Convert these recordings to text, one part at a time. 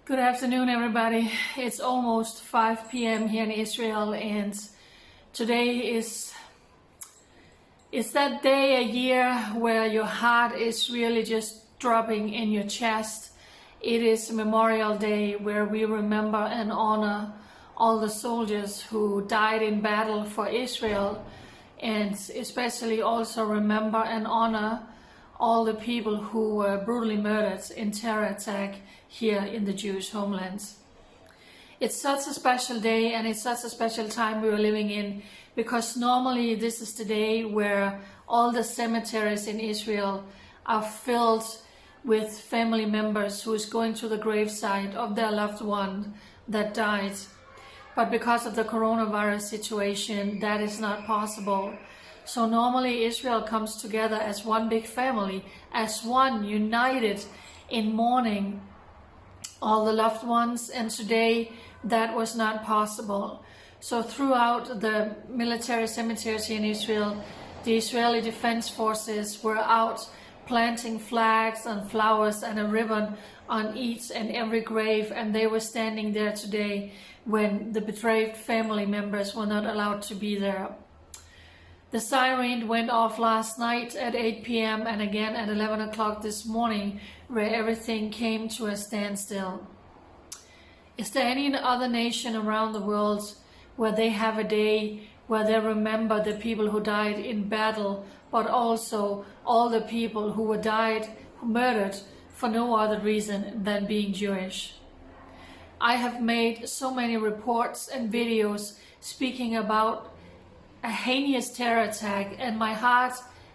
Good afternoon, everybody. It's almost 5 p.m. here in Israel, and today is that day a year where your heart is really just dropping in your chest. It is Memorial Day, where we remember and honor all the soldiers who died in battle for Israel, and especially also remember and honor all the people who were brutally murdered in terror attack here in the Jewish homelands. It's such a special day, and it's such a special time we are living in, because normally this is the day where all the cemeteries in Israel are filled with family members who is going to the gravesite of their loved one that died. But because of the coronavirus situation, that is not possible. So normally Israel comes together as one big family, as one, united in mourning all the loved ones, and today that was not possible. So throughout the military cemeteries here in Israel, the Israeli Defense Forces were out planting flags and flowers and a ribbon on each and every grave, and they were standing there today when the betrayed family members were not allowed to be there. The siren went off last night at 8 p.m. and again at 11 o'clock this morning, where everything came to a standstill. Is there any other nation around the world where they have a day where they remember the people who died in battle, but also all the people who were murdered for no other reason than being Jewish? I have made so many reports and videos speaking about a heinous terror attack, and my heart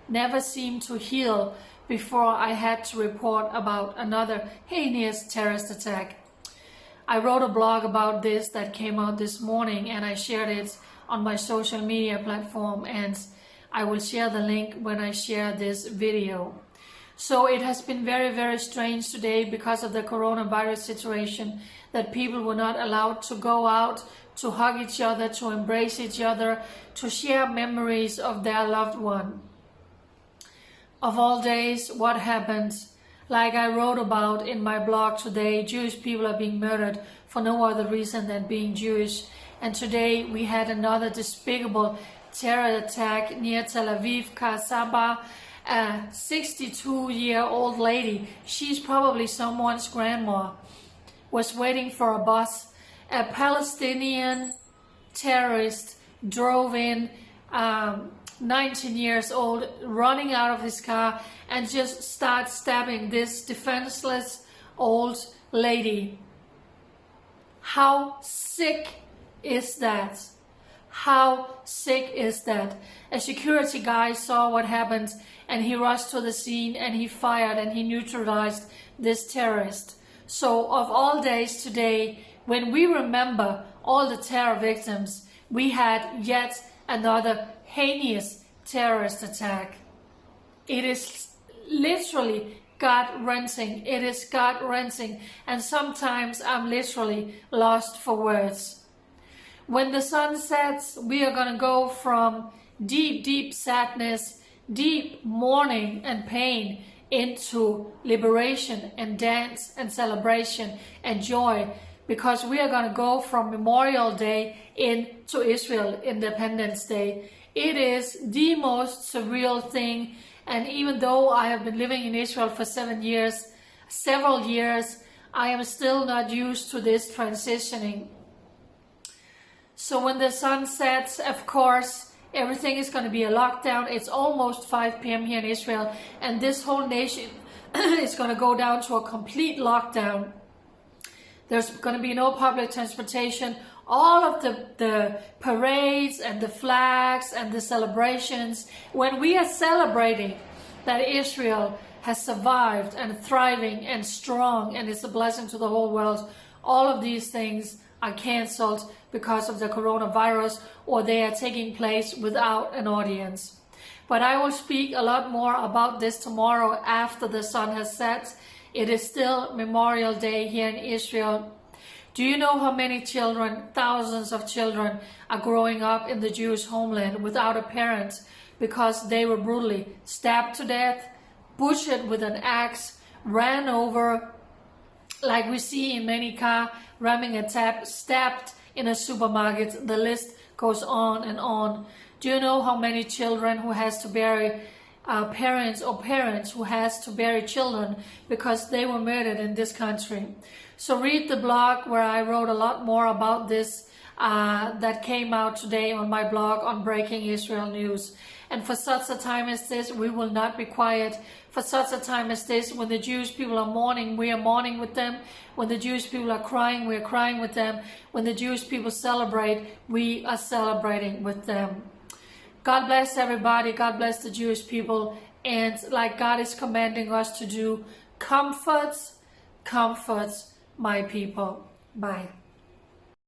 never seemed to heal before I had to report about another heinous terrorist attack. I wrote a blog about this that came out this morning, and I shared it on my social media platform, and I will share the link when I share this video. So it has been very, very strange today because of the coronavirus situation, that people were not allowed to go out, to hug each other, to embrace each other, to share memories of their loved one. Of all days, what happened? Like I wrote about in my blog today, Jewish people are being murdered for no other reason than being Jewish. And today we had another despicable terror attack near Tel Aviv, Kasaba. A 62-year-old lady, she's probably someone's grandma, was waiting for a bus. A Palestinian terrorist drove in, 19 years old, running out of his car, and just started stabbing this defenseless old lady. How sick is that? How sick is that? A security guy saw what happened, and he rushed to the scene, and he fired and he neutralized this terrorist. So of all days today, when we remember all the terror victims, we had yet another heinous terrorist attack. It is literally gut-wrenching. It is gut-wrenching, and sometimes I'm literally lost for words. When the sun sets, we are going to go from deep, deep sadness, deep mourning and pain, into liberation and dance and celebration and joy, because we are going to go from Memorial Day into Israel Independence Day. It is the most surreal thing, and even though I have been living in Israel for several years, I am still not used to this transitioning. So when the sun sets, of course, everything is going to be a lockdown. It's almost 5 p.m. here in Israel, and this whole nation is going to go down to a complete lockdown. There's going to be no public transportation. All of the parades and the flags and the celebrations, when we are celebrating that Israel has survived and thriving and strong and is a blessing to the whole world, all of these things are cancelled because of the coronavirus, or they are taking place without an audience. But I will speak a lot more about this tomorrow after the sun has set. It is still Memorial Day here in Israel. Do you know how many children, thousands of children, are growing up in the Jewish homeland without a parent because they were brutally stabbed to death, butchered with an axe, ran over, like we see in many car ramming a tap, stabbed in a supermarket. The list goes on and on. Do you know how many children who has to bury parents, or parents who has to bury children because they were murdered in this country? So read the blog where I wrote a lot more about this that came out today on my blog on Breaking Israel News. And for such a time as this, we will not be quiet. For such a time as this, when the Jewish people are mourning, we are mourning with them. When the Jewish people are crying, we are crying with them. When the Jewish people celebrate, we are celebrating with them. God bless everybody. God bless the Jewish people. And like God is commanding us to do, comforts my people. Bye.